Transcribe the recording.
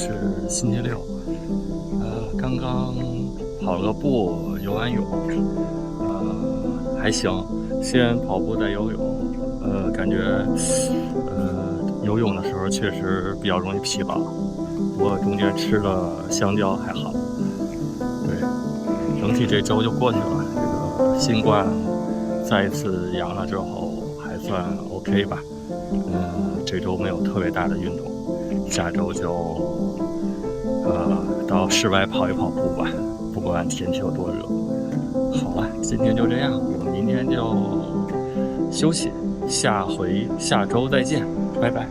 是星期六，刚刚跑了个步，游完泳，还行。先跑步再游泳，感觉游泳的时候确实比较容易疲劳，不过中间吃了香蕉还好。对，整体这周就过去了。这个新冠再一次阳了之后，还算 OK 吧。这周没有特别大的运动，下周就到室外跑一跑步吧，不管天气有多热。好了，今天就这样，我们明天就休息，下周再见，拜拜。